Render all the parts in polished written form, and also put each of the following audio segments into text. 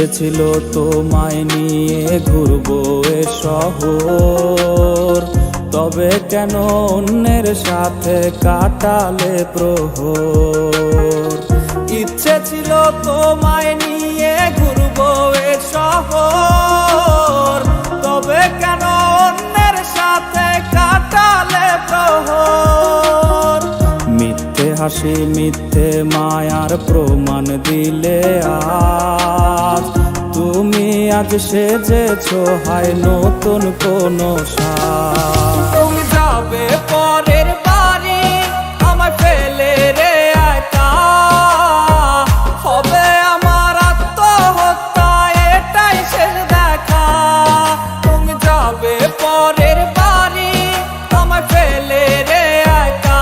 ইচ্ছে ছিল তোমায় নিয়ে ঘুরবো এ শহর, তবে কেন অন্যের সাথে কাটালে প্রহর। ইচ্ছে ছিল তোমায় নিয়ে ঘুরবো এ শহর, তবে কেন অন্যের সাথে কাটালে প্রহর। মিথ্যে হাসি মিথ্যে মায়ার প্রমাণ দিলে আজ, তুমি আজ সেজেছো হায় নতুন কোনো সাজ। তুমি যাবে পরের বাড়ি আমায় ফেলে রে একা, হবে আমার আত্মহত্যা এটাই শেষ দেখা। তুমি যাবে পরের বাড়ি আমায় ফেলে রে একা,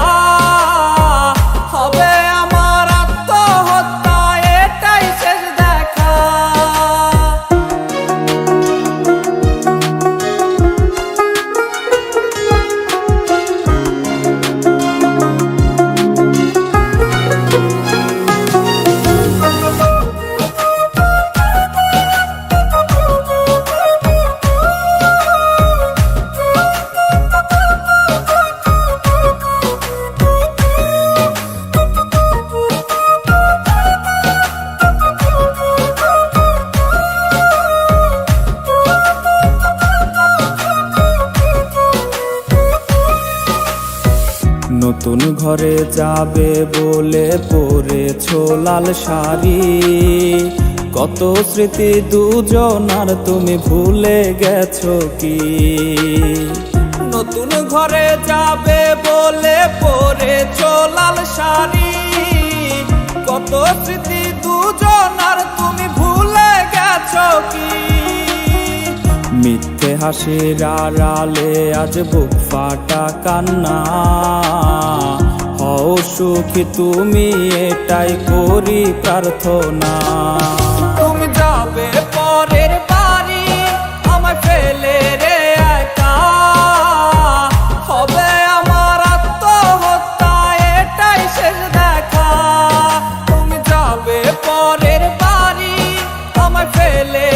হবে আমার আত্মহত্যা এটাই শেষ দেখা। নতুন ঘরে যাবে বলে পরেছো লাল শাড়ি, কত স্মৃতি দুজনার তুমি ভুলে গেছো কি? নতুন ঘরে যাবে বলে পরেছো লাল শাড়ি, কত স্মৃতি দুজনার তুমি ভুলে গেছো কি? মিথ্যে হাসির আড়ালে আজ বুক ফাটা কান্না, হও সুখী তুমি এটাই করি প্রার্থনা। তুমি যাবে পরের বাড়ি আমায় ফেলে রে একা, হবে আমার আত্মহত্যা এটাই শেষ দেখা। তুমি যাবে পরের বাড়ি আমায় ফেলে